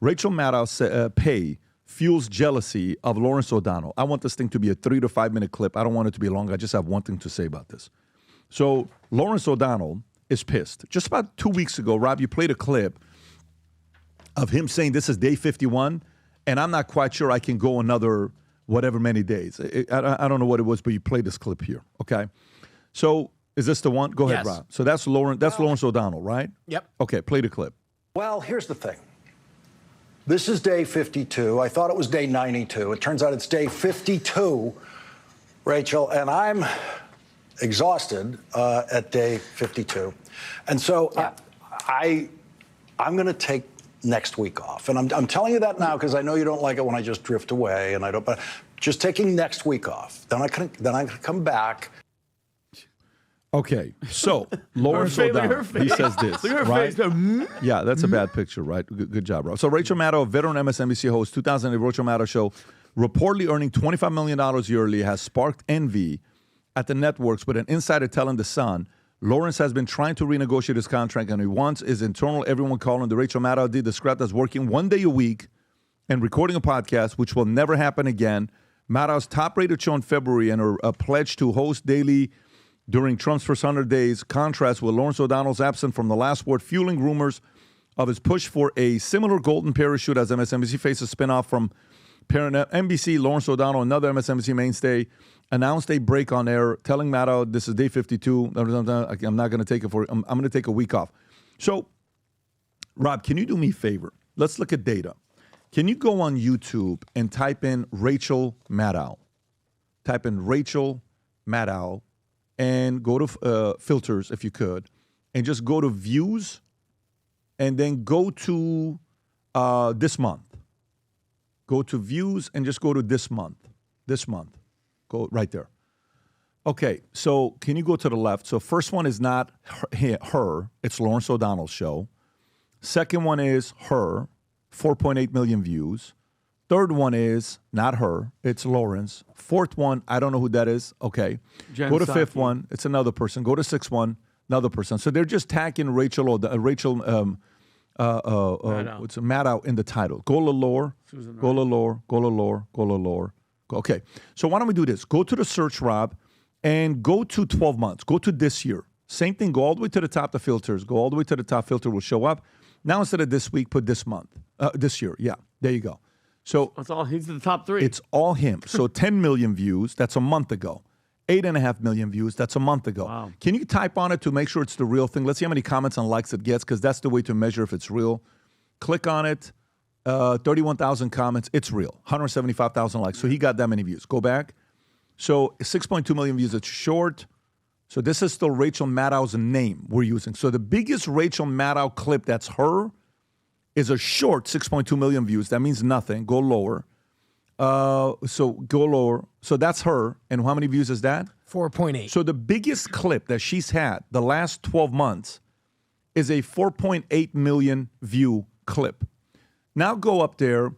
Rachel Maddow pay fuels jealousy of Lawrence O'Donnell. I want this thing to be a 3 to 5 minute clip. I don't want it to be long. I just have one thing to say about this. So Lawrence O'Donnell is pissed. Just about 2 weeks ago, Rob, you played a clip of him saying this is day 51, and I'm not quite sure I can go another whatever many days. I don't know what it was, but you played this clip here, okay? So is this the one? Go ahead, Rob. So that's Lawrence O'Donnell, right? Yep. Okay, play the clip. Well, here's the thing. This is day 52. I thought it was day 92. It turns out it's day 52, Rachel, and I'm exhausted at day 52. And so I'm going to take next week off. And I'm telling you that now because I know you don't like it when I just drift away, and I don't. But just taking next week off. Then I can come back. Okay, so Lawrence O'Donnell, he says this, right? Yeah, that's a bad picture, right? Good job, Rob. So Rachel Maddow, a veteran MSNBC host, 2008 Rachel Maddow Show, reportedly earning $25 million yearly, has sparked envy at the networks, with an insider telling The Sun, Lawrence has been trying to renegotiate his contract, and he wants his internal everyone calling the Rachel Maddow did described as working 1 day a week and recording a podcast, which will never happen again. Maddow's top-rated show in February and her pledge to host daily during Trump's first 100 days contrasts with Lawrence O'Donnell's absence from the last word, fueling rumors of his push for a similar golden parachute as MSNBC faces spinoff from parent NBC. Lawrence O'Donnell, another MSNBC mainstay, announced a break on air, telling Maddow, this is day 52. I'm not going to take it for, I'm going to take a week off. So, Rob, can you do me a favor? Let's look at data. Can you go on YouTube and type in Rachel Maddow? Type in Rachel Maddow and go to filters, if you could, and just go to views, and then go to this month. Go to views and just go to this month. This month. Go right there. Okay, so can you go to the left? So first one is not her. It's Lawrence O'Donnell's show. Second one is her, 4.8 million views. Third one is not her. It's Lawrence. Fourth one, I don't know who that is. Okay. Jen Go to Psaki. fifth one. It's another person. Go to sixth one. Another person. So they're just tagging Rachel Maddow in the title. Go to lore. Go to lore. Go to lore. Go to lore. Okay. So why don't we do this? Go to the search, Rob, and go to 12 months. Go to this year. Same thing. Go all the way to the top. The filters. Go all the way to the top. Filter will show up. Now instead of this week, put this month. This year. Yeah. There you go. So That's all. He's the top three. it's all him. So 10 million views, that's a month ago. 8.5 million views, that's a month ago. Wow. Can you type on it to make sure it's the real thing? Let's see how many comments and likes it gets, because that's the way to measure if it's real. Click on it. 31,000 comments. It's real. 175,000 likes. So he got that many views. Go back. So 6.2 million views. It's short. So this is still Rachel Maddow's name we're using. So the biggest Rachel Maddow clip that's her is a short 6.2 million views. That means nothing. Go lower. So go lower. So that's her. And how many views is that? 4.8. So the biggest clip that she's had the last 12 months is a 4.8 million view clip. Now go up there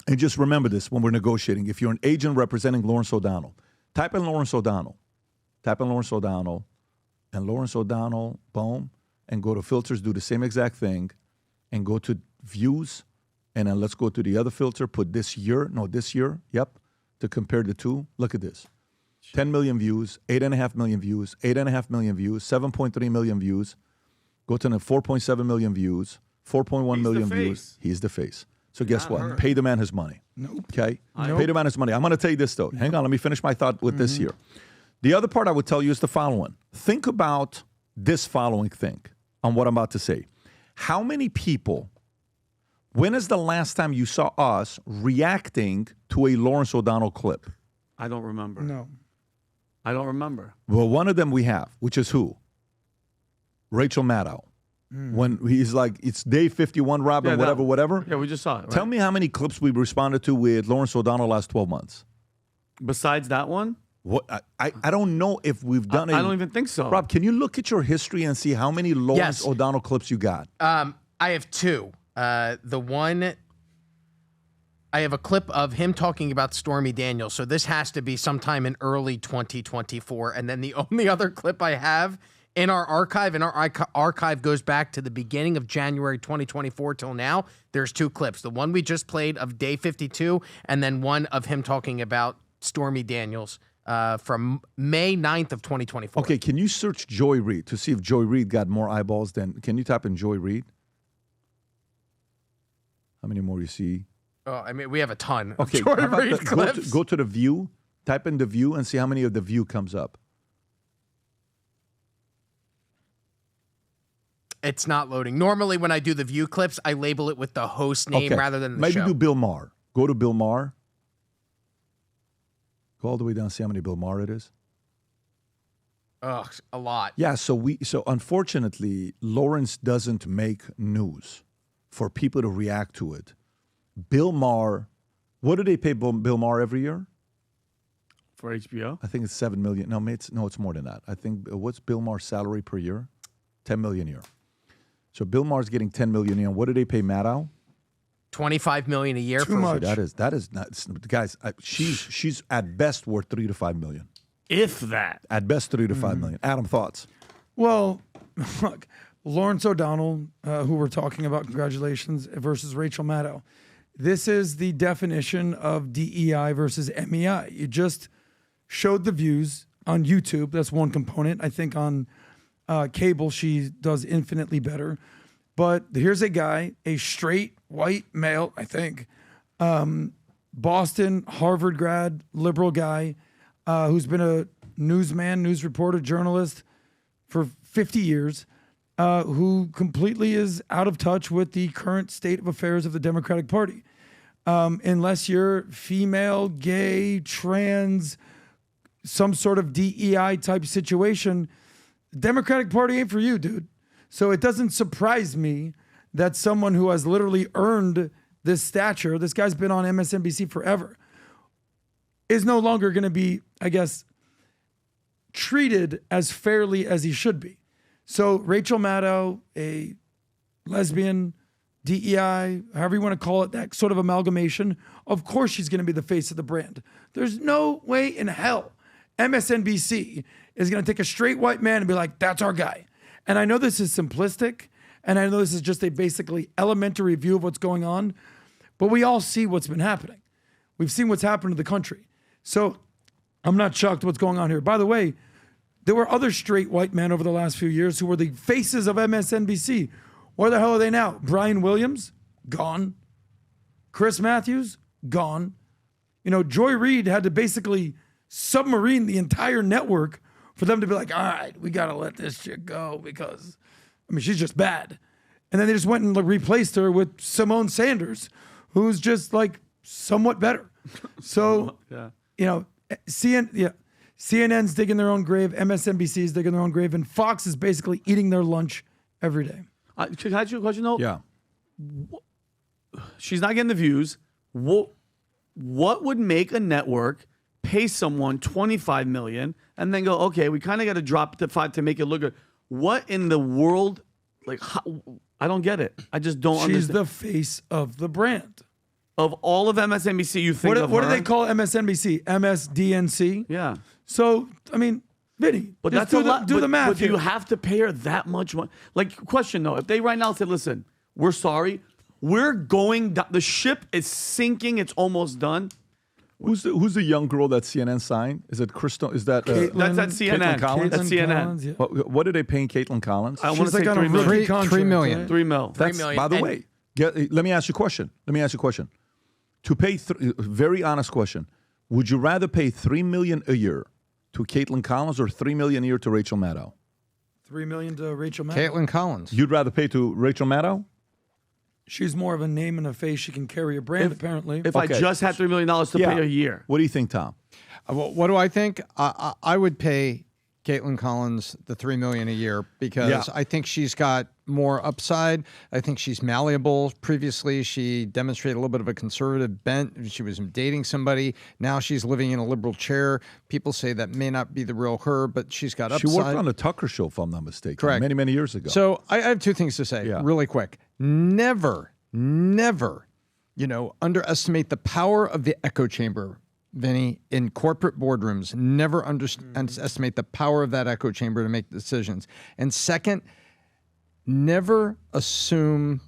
and just remember this when we're negotiating. If you're an agent representing Lawrence O'Donnell, type in Lawrence O'Donnell. Type in Lawrence O'Donnell and Lawrence O'Donnell, boom, and go to filters, do the same exact thing, and go to views, and then let's go to the other filter, put this year, yep, to compare the two. Look at this. 10 million views, 8.5 million views, 8.5 million views, 7.3 million views. Go to the 4.7 million views, 4.1 million views. He's the face. So guess what? Pay the man his money. Nope. Okay? Pay the man his money. I'm going to tell you this, though. Hang on. Let me finish my thought with this here. The other part I would tell you is the following. Think about this following thing on what I'm about to say. How many people, when is the last time you saw us reacting to a Lawrence O'Donnell clip? I don't remember. No. I don't remember. Well, one of them we have, which is who? Rachel Maddow. When he's like, it's day 51, Robin, whatever. Yeah, we just saw it. Right? Tell me how many clips we responded to with Lawrence O'Donnell last 12 months. Besides that one? What I don't know if we've done I don't even think so. Rob, can you look at your history and see how many Lawrence O'Donnell clips you got? I have two. The one, I have a clip of him talking about Stormy Daniels. So this has to be sometime in early 2024. And then the only other clip I have in our archive, and our archive goes back to the beginning of January 2024 till now. There's 2 clips. The one we just played of day 52, and then one of him talking about Stormy Daniels from May 9th of 2024. Okay, can you search Joy Reid to see if Joy Reid got more eyeballs than... Can you type in Joy Reid? How many more you see? Oh, I mean, we have a ton of Okay, Joy how about Reid clips. Go to the View, type in the View, and see how many of the View comes up. It's not loading. Normally, when I do the View clips, I label it with the host name rather than the show. Maybe do Bill Maher. Go to Bill Maher. Go all the way down, see how many Bill Maher it is. Ugh, a lot. Yeah, so unfortunately, Lawrence doesn't make news for people to react to it. Bill Maher, what do they pay Bill Maher every year? For HBO? I think it's $7 million. No, it's more than that. I think, what's Bill Maher's salary per year? $10 million a year. So Bill Maher's getting $10 million a year. What do they pay Maddow? $25 million a year. Too much. That is not, guys. She's at best worth $3 to $5 million. If that. At best, $3 to $5 million. Adam, thoughts? Well, look, Lawrence O'Donnell, who we're talking about, congratulations, versus Rachel Maddow. This is the definition of DEI versus MEI. You just showed the views on YouTube. That's one component. I think on cable, she does infinitely better. But here's a guy, a straight white male, I think, Boston, Harvard grad, liberal guy, who's been a newsman, news reporter, journalist for 50 years, who completely is out of touch with the current state of affairs of the Democratic Party. Unless you're female, gay, trans, some sort of DEI type situation, the Democratic Party ain't for you, dude. So it doesn't surprise me that someone who has literally earned this stature, this guy's been on MSNBC forever, is no longer going to be, I guess, treated as fairly as he should be. So Rachel Maddow, a lesbian, DEI, however you want to call it, that sort of amalgamation, of course she's going to be the face of the brand. There's no way in hell MSNBC is going to take a straight white man and be like, that's our guy. And I know this is simplistic, and I know this is just a basically elementary view of what's going on, but we all see what's been happening. We've seen what's happened to the country. So I'm not shocked what's going on here. By the way, there were other straight white men over the last few years who were the faces of MSNBC. Where the hell are they now? Brian Williams, gone. Chris Matthews, gone. You know, Joy Reid had to basically submarine the entire network for them to be like, all right, we got to let this chick go because, I mean, she's just bad. And then they just went and replaced her with Simone Sanders, who's just like somewhat better. So, you know, CNN's digging their own grave, MSNBC's digging their own grave, and Fox is basically eating their lunch every day. Can I ask you a question, though? Yeah. She's not getting the views. What would make a network pay someone $25 million and then go, okay, we kind of got to drop it to 5 to make it look good? What in the world? Like, I don't get it. I just don't understand. She's the face of the brand. Of all of MSNBC, you think of what her? do they call MSNBC? MSDNC? Yeah. So, I mean, Vinny, But just that's a lot. do the math. But do you have to pay her that much money? Like, question though, if they right now said, listen, we're sorry, we're going down, the ship is sinking, it's almost done. Who's the young girl that CNN signed? Is it Crystal? Is that Caitlin- That's CNN. Caitlin Collins? That's CNN. Collins, yeah. What are they paying Caitlin Collins? I want to She's say like on a 3 million. rookie contract, 3 million. right? 3 mil. That's, million. by the And- way, let me ask you a question. To pay, very honest question. Would you rather pay $3 million a year to Caitlin Collins or $3 million a year to Rachel Maddow? $3 million to Rachel Maddow. Caitlin Collins. You'd rather pay to Rachel Maddow? She's more of a name and a face. She can carry a brand, apparently. If I Okay. just had $3 million to pay a year. What do you think, Tom? What do I think? I would pay Caitlin Collins the $3 million a year because I think she's got more upside. I think she's malleable. Previously, she demonstrated a little bit of a conservative bent. She was dating somebody. Now she's living in a liberal chair. People say that may not be the real her, but she's got upside. She worked on the Tucker Show, if I'm not mistaken, Correct. many, many years ago. So I have two things to say really quick. Never, underestimate the power of the echo chamber. Vinny, in corporate boardrooms, never underestimate the power of that echo chamber to make decisions. And second, never assume,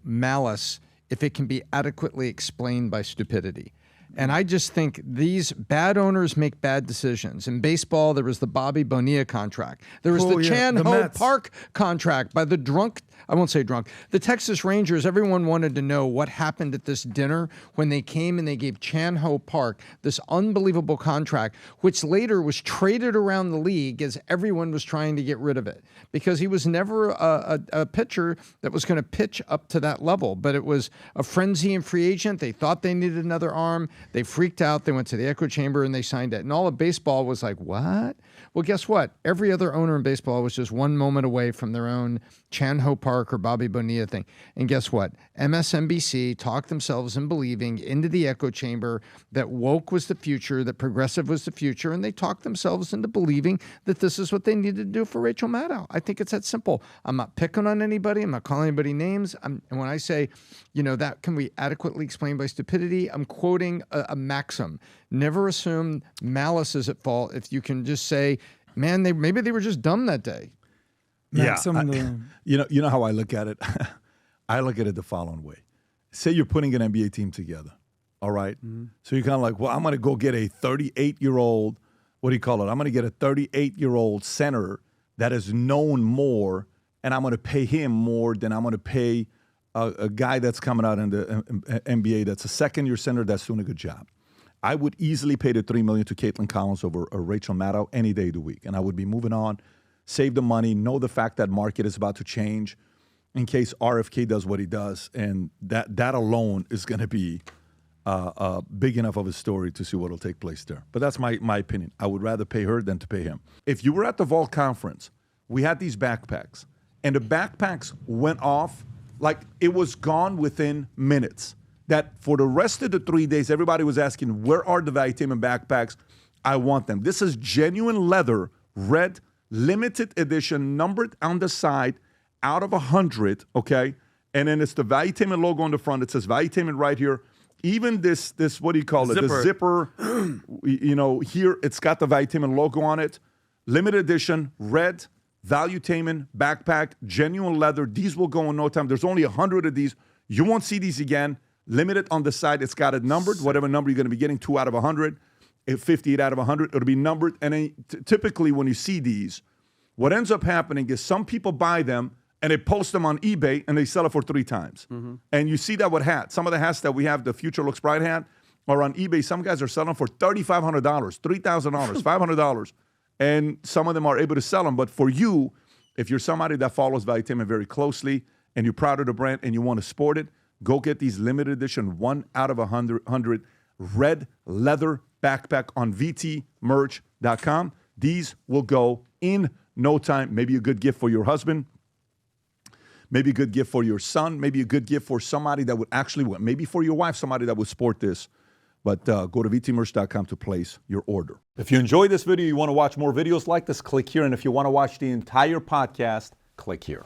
malice if it can be adequately explained by stupidity. And I just think these bad owners make bad decisions. In baseball, there was the Bobby Bonilla contract. There was the Chan Ho Park contract by the drunk, I won't say drunk, the Texas Rangers. Everyone wanted to know what happened at this dinner when they came and they gave Chan Ho Park this unbelievable contract, which later was traded around the league as everyone was trying to get rid of it, because he was never a pitcher that was going to pitch up to that level. But it was a frenzy in free agent. They thought they needed another arm. They freaked out. They went to the echo chamber and they signed it. And all of baseball was like, what? Well, guess what? Every other owner in baseball was just one moment away from their own Chan Ho Park or Bobby Bonilla thing. And guess what? MSNBC talked themselves in believing into the echo chamber that woke was the future, that progressive was the future, and they talked themselves into believing that this is what they needed to do for Rachel Maddow. I think it's that simple. I'm not picking on anybody. I'm not calling anybody names. And when I say, that can be adequately explained by stupidity, I'm quoting a maxim. Never assume malice is at fault if you can just say, man, maybe they were just dumb that day. You know how I look at it? I look at it the following way. Say you're putting an NBA team together, all right? Mm-hmm. So you're kind of like, well, I'm going to go get a 38-year-old, what do you call it? I'm going to get a 38-year-old center that is known more, and I'm going to pay him more than I'm going to pay a guy that's coming out in the NBA that's a second-year center that's doing a good job. I would easily pay the $3 million to Caitlin Collins over Rachel Maddow any day of the week, and I would be moving on, save the money, know the fact that market is about to change in case RFK does what he does, and that alone is going to be big enough of a story to see what will take place there. But that's my opinion. I would rather pay her than to pay him. If you were at the Vault conference, we had these backpacks, and the backpacks went off like it was gone within minutes. That for the rest of the 3 days, everybody was asking, where are the Valuetainment backpacks? I want them. This is genuine leather, red, limited edition, numbered on the side, out of 100, okay? And then it's the Valuetainment logo on the front. It says Valuetainment right here. Even this what do you call it? The zipper, here it's got the Valuetainment logo on it. Limited edition, red, Valuetainment backpack, genuine leather. These will go in no time. There's only 100 of these. You won't see these again. Limited on the side. It's got it numbered, whatever number you're going to be getting, 2 out of 100, 58 out of 100. It'll be numbered. And then typically when you see these, what ends up happening is some people buy them and they post them on eBay and they sell it for 3 times. Mm-hmm. And you see that with hats. Some of the hats that we have, the Future Looks Bright hat, are on eBay. Some guys are selling for $3,500, $3,000, $500. And some of them are able to sell them. But for you, if you're somebody that follows Valuetainment very closely and you're proud of the brand and you want to sport it, go get these limited edition 1 out of 100 red leather backpack on vtmerch.com. These will go in no time. Maybe a good gift for your husband. Maybe a good gift for your son. Maybe a good gift for somebody that would actually, maybe for your wife, somebody that would sport this. But go to vtmerch.com to place your order. If you enjoyed this video, you want to watch more videos like this, click here. And if you want to watch the entire podcast, click here.